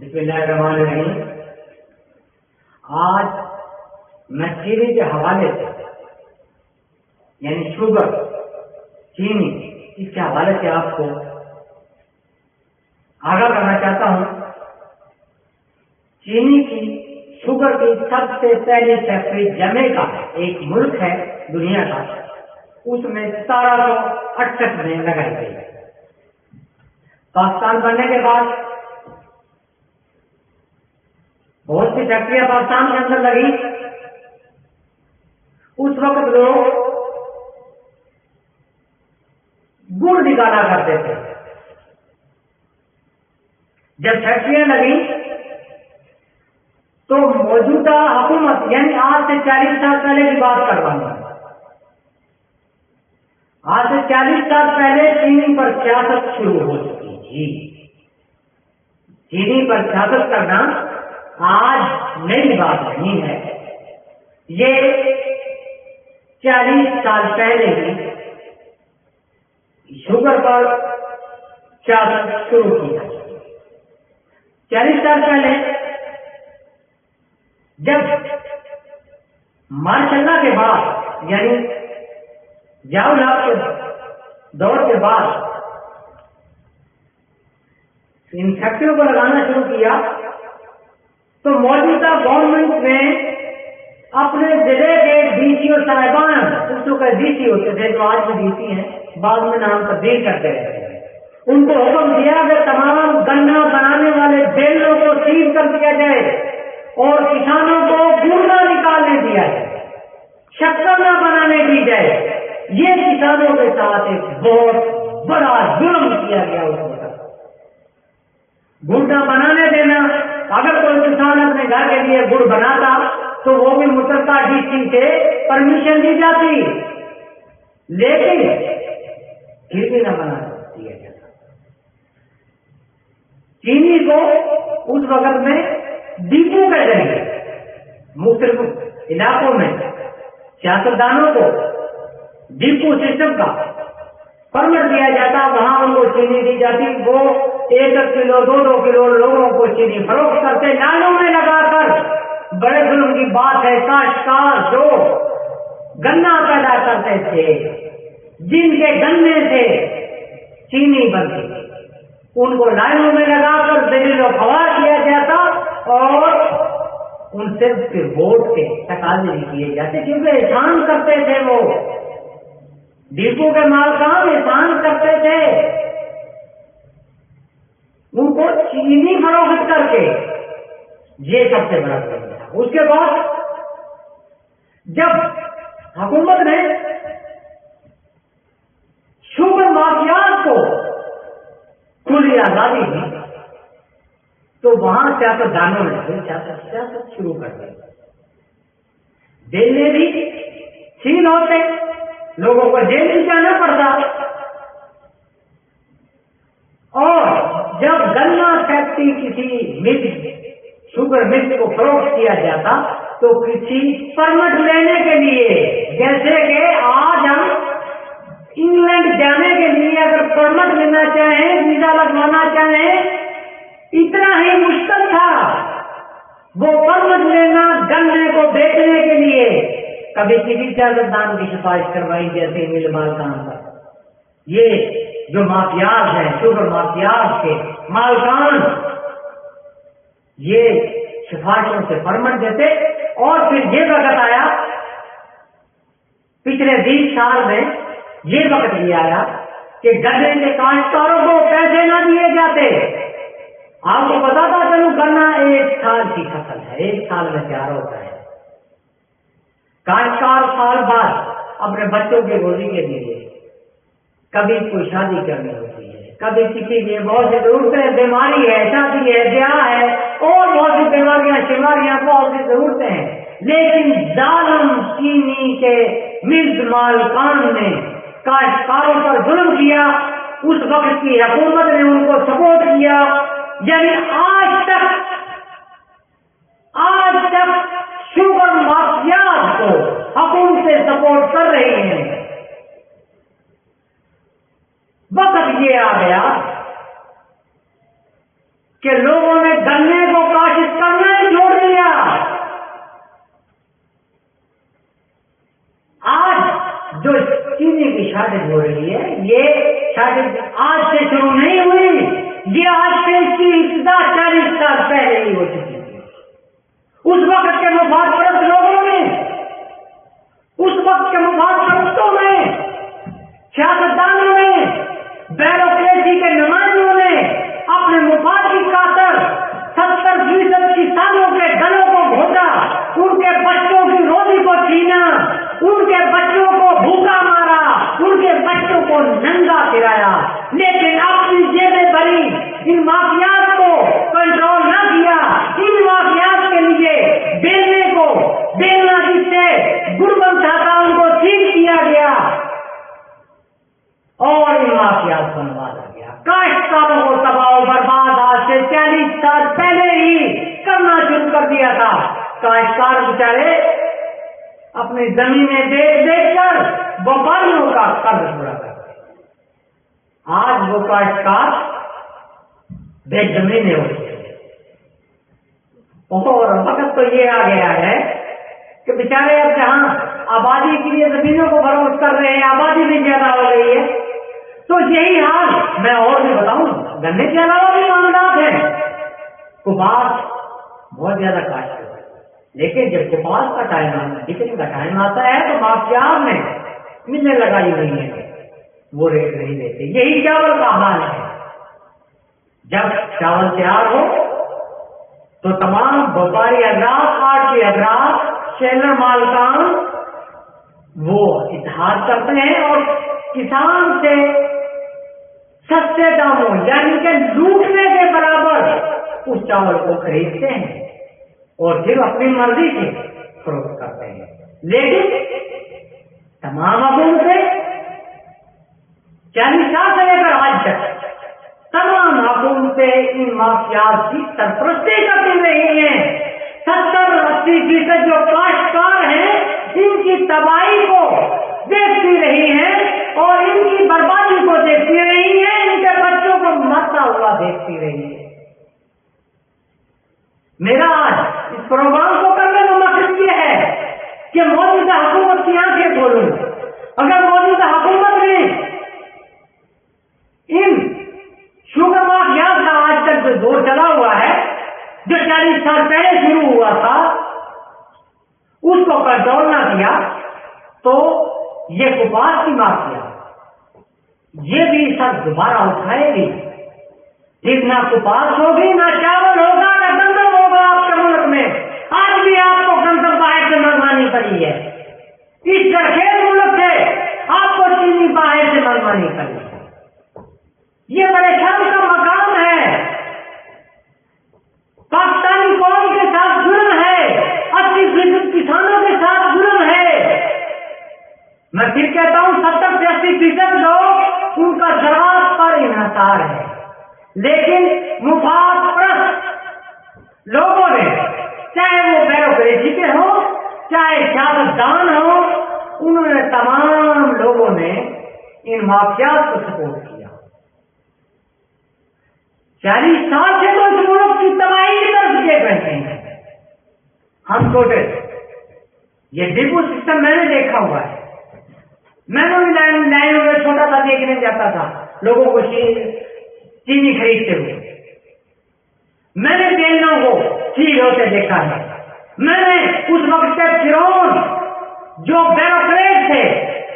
بسم اللہ الرحمن الرحیم۔ آج میں چینی کے حوالے سے یعنی شوگر چینی اس کے حوالے سے آپ کو آگاہ کرنا چاہتا ہوں۔ چینی کی شوگر کی سب سے پہلی فیکٹری جمیکا ایک ملک ہے دنیا کا، اس میں 1768 میں لگائی گئی۔ پاکستان بننے کے بعد بہت سی فیکٹریاں پاکستان کے اندر لگی۔ اس وقت لوگ گڑ نکالا کرتے تھے۔ جب فیکٹریاں لگی تو موجودہ حکومت یعنی آج سے 40 سال پہلے کی بات کر رہا ہوں، آج سے 40 سال پہلے چینی پر سیاست شروع ہو چکی تھی۔ چینی پر سیاست کرنا آج نئی بات نہیں ہے، یہ 40 سال پہلے ہی شوگر پر سیاست شروع کی ہے۔ 40 سال پہلے جب ماشاء اللہ کے بعد یعنی ضیاء الحق کے دور کے بعد ان فیکٹریوں کو لگانا شروع کیا تو موجودہ گورنمنٹ نے اپنے ضلع کے ڈی سی او صاحبان، اس کو ڈی سی ہوتے تھے جو آج بھی ڈی سی ہیں، بعد میں نام تبدیل کرتے رہتے ہیں، ان کو حکم دیا کہ تمام گنا بنانے والے ڈیلروں کو سیز کر دیا جائے اور کسانوں کو گڑ نہ نکالنے دیا جائے، شکر نہ بنانے دی جائے۔ یہ کسانوں کے ساتھ ایک بہت بڑا ظلم کیا گیا اس وقت۔ گڑ نہ بنانے دینا، اگر کوئی کسان اپنے گھر کے لیے گڑ بناتا تو وہ بھی متعلقہ ڈی سی سے پرمیشن دی جاتی، لیکن پھر بھی نہ بنا دیا جاتا۔ چینی کو اس وقت میں ڈپو کے ذریعے مختلف علاقوں میں سیاستدانوں کو ڈپو سسٹم کا پرمٹ دیا جاتا، وہاں ان کو چینی دی جاتی، وہ 1 کلو 2 کلو لوگوں کو چینی فروخت کرتے، لائنوں میں لگا کر۔ بڑے ظلم کی بات ہے، کاشتکار جو گنا پیدا کرتے تھے، جن کے گنے سے چینی بنتی، ان کو لائنوں میں لگا کر ذلیل و خوار کیا جاتا اور ان سے پھر ووٹ کے تقاضے کیے جاتے، کیونکہ احسان کرتے تھے، وہ ڈپو کے مالکان احسان کرتے تھے، ان کو چینی فروخت کر کے۔ یہ سب سے بڑا ظلم تھا۔ اس کے بعد جب حکومت نے شوگر مافیات کو کھلی آزادی دی تو وہاں سیاستدانوں نے سیاست شروع کر دی۔ دلے بھی سیل ہوتے، لوگوں کو جیل بھی جانا پڑتا، اور جب گنا فیکٹری کسی مل شوگر مل کو فروخت کیا جاتا تو کسی پرمٹ لینے کے لیے، جیسے کہ آج ہم انگلینڈ جانے کے لیے اگر پرمٹ لینا چاہیں، ویزا لگوانا چاہیں، اتنا ہی مشکل تھا وہ پرمٹ لینا گنے کو بیچنے کے لیے۔ کبھی کسی سیاستدان کی سفارش کروائی جیسے مل مالکان پر۔ یہ جو مافیاز ہیں، شوگر مافیاز کے مالکان، یہ سفارشوں سے پرمٹ دیتے، اور پھر یہ وقت آیا پچھلے 20 سال میں، یہ وقت بھی آیا کہ گنے کے کاشتکاروں کو پیسے نہ دیے جاتے۔ آپ کو پتا تھا چلو گنا 1 سال کی فصل ہے، 1 سال میں تیار ہوتا ہے، کاشتکار سال بعد اپنے بچوں کی روزی کے لیے کبھی کوئی شادی کرنی ہوتی ہے، کبھی کسی کی بہت سی ضرورتیں، بیماری ہے، شادی ہے، بیاہ ہے، اور بہت سی بیماریاں شماریاں، بہت سی ضرورتیں ہیں، لیکن ظالم چینی کے ملز مالکان نے کاشتکاروں پر ظلم کیا۔ اس وقت کی حکومت نے ان کو سپورٹ کیا، یعنی آج تک شوگر مافیات کو حکومتیں سپورٹ کر رہی ہیں۔ وقت یہ آ گیا کہ لوگوں نے گنے को काशिश करना ही छोड़ दिया। आज जो चीनी की शादी हो रही है, ये शादी आज से शुरू नहीं हुई, ये आज से इसकी इब्तिदा 40 साल पहले ही हो चुकी थी। उस वक्त के मुफाद परस्त लोगों ने, उस वक्त के मुफाद परस्तों में, सियासतदानों ने, ब्यूरोक्रेसी के नुमाइंदों ने अपने मुफाद की खातिर 70% किसानों के गलों को घोटा, उनके बच्चों की रोटी को छीना, उनके बच्चों को भूखा मारा, उनके बच्चों को नंगा फिराया, लेकिन अपनी जेबें भरी, इन माफियाज को कंट्रोल न किया। इन माफियाज के लिए बेलना जिससे गुणवंत था उनको ठीक किया गया और इन माफियाज को नवाजा गया। काश्तकारों को तबाह बर्बाद आज से 40 साल पहले ही करना शुरू कर दिया था। काश्तकार बेचारे अपनी जमीनें देख कर व्यापारियों का कर्ज पूरा करते। आज वो काश्तकार बेजमीने हो गए और वक्त तो ये आ गया है कि बेचारे अब जहां आबादी के लिए जमीनों को फरोख्त कर रहे हैं, आबादी भी ज्यादा हो गई है, तो यही हाल मैं और भी बताऊं, गन्ने के अलावा भी मामलात हैं। कपास बहुत ज्यादा काश्त है, लेकिन जब कपास का टाइम आता, बिक्री का टाइम आता है तो माफियाज ने मिलने लगाई हुई है, वो रेट नहीं देते। यही चावल का हाल है। जब चावल तैयार हो तो तमाम व्यापारी हजरात, आड़ती हजरात, शेलर मालकान वो इत्तेहाद करते हैं और किसान से सस्ते दामों यानी कि लूटने के बराबर उस चावल को खरीदते हैं और फिर अपनी मर्जी से फरोख्त करते हैं। लेकिन तमाम हुकूमतें 40 साल से लेकर आज तक तमाम हुकूमतें इन माफियाज की सरपरस्ती करती रही हैं। 70-80% जो काश्तकार हैं इनकी तबाही को देखती रही हैं और इनकी बर्बादी को देखती रही हैं, इनके बच्चों को मरता हुआ देखती रही है। मेरा आज इस प्रोग्राम को करने का मकसद ये है कि मौजूदा हुकूमत की आंखें खोलूं। अगर मौजूदा हुकूमत ने इन शुगर माफियाज का आज तक जो दौर चला हुआ है, जो 40 साल पहले शुरू हुआ था, उसको कंट्रोल न किया तो ये कपास की माफिया ये भी सर दोबारा उठाएगी। फिर ना कपास होगी, ना चावल होगा, ना गंदम होगा आपके मुल्क में। आज भी आपको गंदम बाहर से मंगवानी पड़ी है। इस जरखेज मुल्क से आपको चीनी बाहर से मंगवानी पड़ी है। ये परेशान का मकाम है। पाकिस्तानी कौम के साथ जुर्म है, 80% किसानों के साथ जुर्म है। मैं फिर कहता हूं 70 से 80% लोग उनका शराब पर इन्हसार है, लेकिन मुफाद परस्त लोगों ने, चाहे वो ब्यूरोक्रेसी के हो, चाहे सियासतदान हो, उन्होंने तमाम लोगों ने इन माफियाज को सपोर्ट किया। 40 साल से तो इस मुल्क की तबाही की तरफ देख रहे हैं। हम छोटे, ये डिपो सिस्टम मैंने देखा हुआ है। मैंने भी लाइनों में छोटा सा देखने जाता था लोगों को चीनी खरीदते हुए। मैंने बेलनों को चीज होते देखा है। मैंने उस वक्त के फिरौन जो ब्यूरोक्रेट थे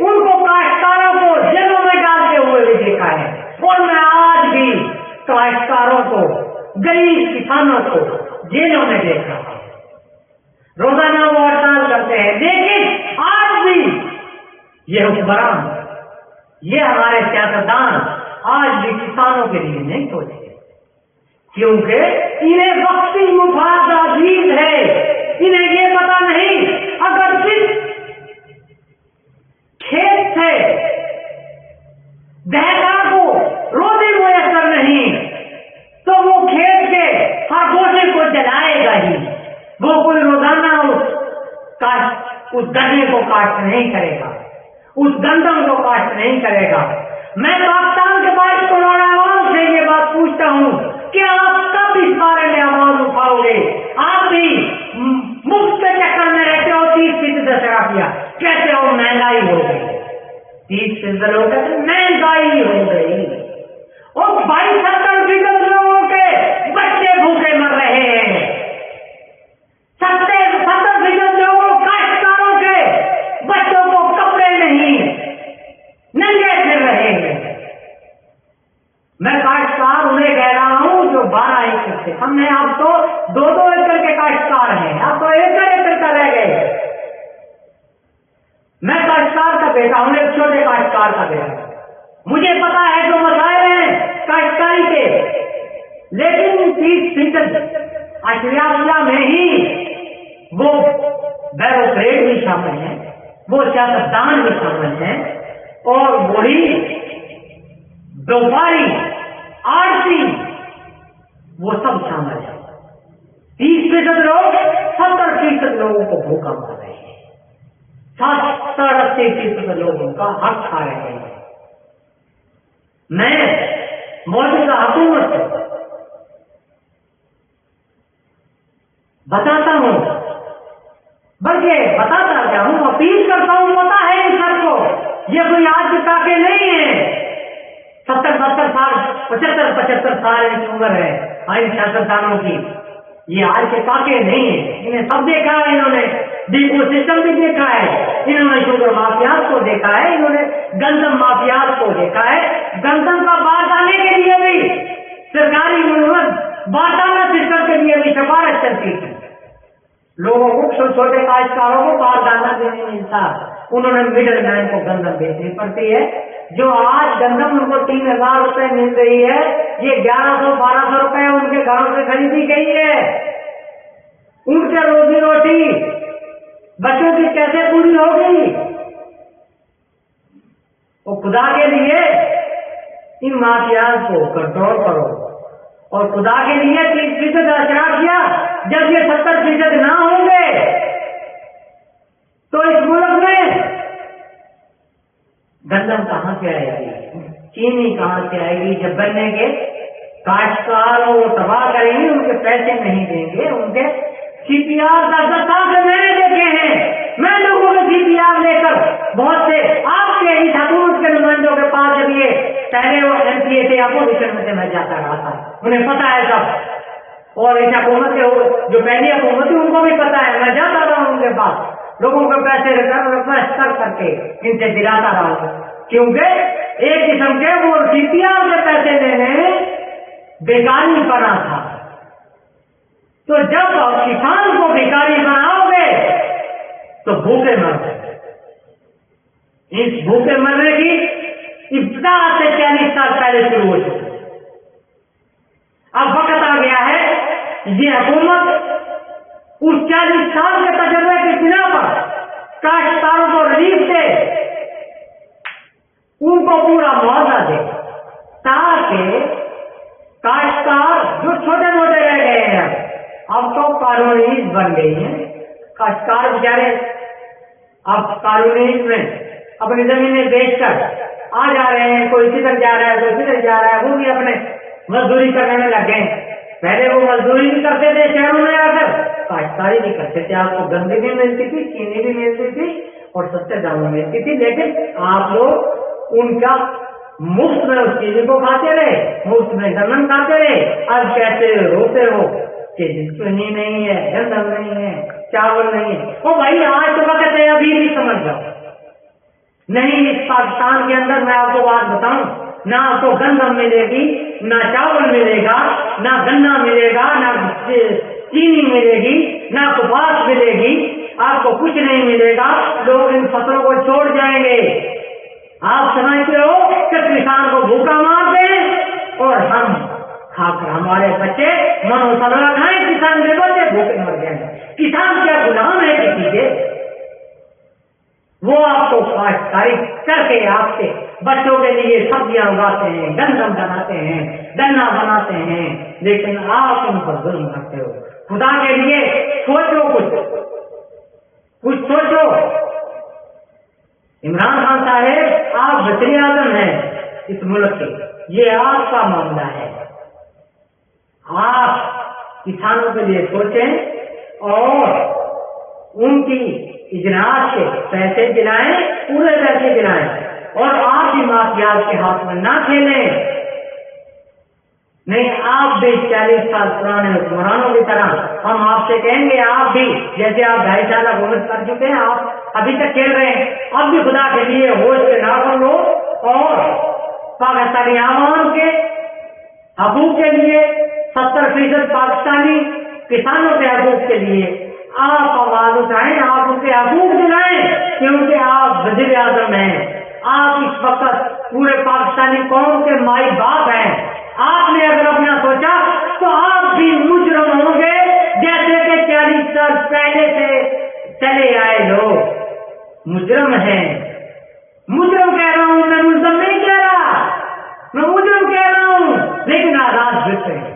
उनको काश्तकारों को जेलों में डालते हुए भी देखा है। और मैं आज भी काश्तकारों को, गरीब किसानों को जेलों में देख रहा हूं। रोजाना वो हड़ताल करते हैं, लेकिन आज भी ये हुक्मरान, ये हमारे सियासतदान आज भी किसानों के लिए नहीं सोचते, क्योंकि इन्हें वक्ती मुफाद अजीज है। इन्हें ये पता नहीं अगर जिस खेत से दहका को रोटी मुयसर नहीं तो वो खेत के हर गोशे को जलाएगा ही। वो कोई रोजाना उस गन्ने को काट नहीं करेगा, उस गंदम को काट नहीं करेगा। मैं पाकिस्तान के 22 करोड़ आवाम से ये बात पूछता हूं कि आप कब इस बारे में आवाज उठाओ लोग कहते महंगाई हो गई और 22-70% लोगों के बच्चे भूखे मर रहे हैं। 70% लोगों काश्तकारों के बच्चों को कपड़े नहीं, नंगे फिर रहे हैं। मैं काश्तकार उन्हें कह रहा हूं जो 12 एकड़ से हमने, अब तो 2-2 एकड़ के काश्तकार हैं, अब तो एकड़ का रह गए। मैं काश्तकार का बेटा हूं, एक छोटे काश्तकार का बेटा, मुझे पता है जो मसाइल हैं काश्तकारी के, लेकिन 30% अश्रिया में ही वो बैरोक्रेट भी शामिल हैं, वो सियासतदान भी शामिल हैं, और बड़ी व्यापारी आरती वो सब शामिल है। 30% लोग 70% लोगों को भूखा मार रहे हैं, 70-80% लोगों का हक खा रहे हैं। मैं मौजूदा हुकूमत को बताता हूं, बल्कि बताता क्या हूं, अपील करता हूं, पता है इन सबको, ये कोई आज के ताके नहीं है। 70-70 साल 75-75 साल इनकी उम्र है इन सियासतदानों की, ये आज के ताके नहीं है। इन्हें सब देखा है, इन्होंने डिपो सिस्टम भी देखा है, इन्होंने शुगर माफियाज को देखा है, इन्होंने गंदम माफियाज को देखा है। गंदम का बारदाने के लिए भी सरकारी बारदाना सिस्टम के लिए भी सिफारिश करती थी लोगों को, छोटे काश्तकारों को बारदाना देने मिलता, उन्होंने मिडल मैन को गंदम बेचनी पड़ती है। जो आज गंदम उनको 3,000 रुपए मिल रही है, ये 1100-1200 रुपए उनके घरों से खरीदी गई है। उनके रोजी रोटी बच्चों की कैसे पूरी होगी? और खुदा के लिए इन माफियाज को कंट्रोल करो, और खुदा के लिए 30% अशराफ किया, जब ये 70% ना होंगे तो इस मुल्क में गंदम कहां से आएगी, चीनी कहां से आएगी? जब गन्ने के काश्तकार वो तबाह करेंगे, उनके पैसे नहीं देंगे, उनके CPR 10 साल से मैंने देखे हैं। मैं लोगों को CPR लेकर बहुत से आपके इस हुकूमत के नुमाइंदों के पास, जब ये पहले वो MPA से अपोजिशन में से मैं जाता रहा था, उन्हें पता है सब, और इस हुकूमत के जो पहली हुकूमत थी उनको भी पता है, मैं जाता रहा उनके पास, लोगों के पैसे रिक्वेस्ट कर करके इनसे दिलाता रहा, क्योंकि एक किस्म के वो CPR से पैसे लेने बेकारी बना था। तो जब किसान को भिखारी बनाओगे तो भूखे मर जाएंगे। इस भूखे मरने की इब्तिदा से 40 साल पहले शुरू हो चुकी। अब वक्त आ गया है, ये हुकूमत उस 40 साल के तजर्बे की बिना पर काश्तकारों को रिलीफ दे, उनको पूरा मुआवजा दे, ताकि काश्तकार जो छोटे मोटे रह गए हैं, अब तो कानूनी बन गई हैं, काश्तकार बेचारे अब कानूनी में अपनी जमीनें बेचकर आ जा रहे हैं, कोई किधर जा रहा है, कोई किधर जा रहा है, वो भी अपने मजदूरी करने में लगे। पहले वो मजदूरी भी करते थे शहरों में आकर, काश्तकारी भी करते थे, आपको गंदगी भी मिलती थी, चीनी भी मिलती थी और सस्ते दामों में मिलती थी, लेकिन आप लोग उनका मुफ्त में उस चीज को खाते रहे, मुफ्त में गंदम खाते रहे। अब कैसे रोते हो कि चीनी नहीं है, गंदम नहीं है, चावल नहीं है। ओ भाई, आज तो वक्त है, अभी भी समझ जाओ। नहीं, इस पाकिस्तान के अंदर मैं आपको बात बताऊं, ना आपको गंदम मिलेगी, ना चावल मिलेगा, ना गन्ना मिलेगा, ना चीनी मिलेगी, ना कपास मिलेगी, आपको कुछ नहीं मिलेगा। लोग इन फसलों को छोड़ जाएंगे। आप समझते हो कि किसान को भूखा मारते हैं और हम खाकर हमारे बच्चे मनोसला खाएं, किसान के बच्चे भूखे मर जाएंगे। किसान क्या गुलाम है किसी के? वो आपको काश्तकारी करके आपके बच्चों के लिए सब्जियां उगाते हैं, गंदम बनाते हैं, गन्ना बनाते हैं, लेकिन आप उन पर जुल्म करते हो। खुदा के लिए सोचो, कुछ सोचो। इमरान खान साहेब, आप वज़ीर आज़म हैं इस मुल्क के, ये आपका मामला है। आप किसानों के लिए सोचें और उनकी इजरात के पैसे दिलाएं, पूरे पैसे दिलाएं, اور آپ بھی مافیاز کے ہاتھ میں نہ کھیلیں. نہیں، آپ بھی 40 سال پرانے حکمرانوں کی طرح ہم آپ سے کہیں گے، آپ بھی جیسے آپ 2.5 سال حکومت کر چکے ہیں، آپ ابھی تک کھیل رہے ہیں. اب بھی خدا کے لیے ہوش کے ناخن لو اور پاکستانی عوام کے حقوق کے لیے، 70% پاکستانی کسانوں کے حقوق کے لیے آپ آواز اٹھائیں، آپ ان کے حقوق دلائیں، کیونکہ آپ وزیر اعظم ہیں. آپ اس وقت پورے پاکستانی قوم کے مائی باپ ہیں. آپ نے اگر اپنا سوچا تو آپ بھی مجرم ہوں گے، جیسے کہ 40 سال پہلے سے چلے آئے لوگ مجرم ہیں. مجرم کہہ رہا ہوں، میں ملزم نہیں کہہ رہا، میں مجرم کہہ رہا ہوں، لیکن آزاد پھرتے ہیں.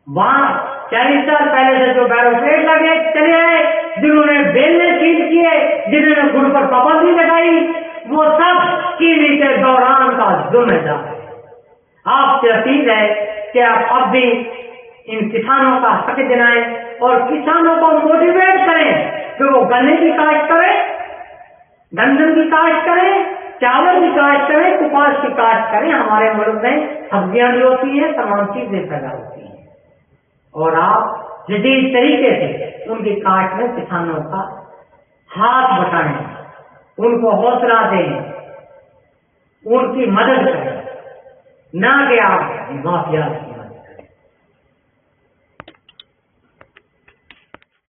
وہاں 40 سال پہلے سے جو بیروکریٹ لگے چلے آئے، جنہوں نے بیلنے سیل کیے، جنہوں نے گھر پر پابندی لگائی، وہ سب چینی کے دوران کا ذمہ دار ہے. آپ سے اپیل ہے کہ آپ اب بھی ان کسانوں کا حق دلائیں اور کسانوں کو موٹیویٹ کریں کہ وہ گنے کی کاشت کریں، گندم کی کاشت کریں، چاول کی کاشت کریں، کپاس کی کاشت کریں. ہمارے ملک میں سبزیاں بھی ہوتی ہیں، تمام چیزیں پیدا ہوتی ہیں، اور آپ جدید طریقے سے ان کی کاشت میں کسانوں کا ہاتھ بٹائیں، ان کو حوصلہ دیں، ان کی مدد کریں، نہ کہ آپ مافیا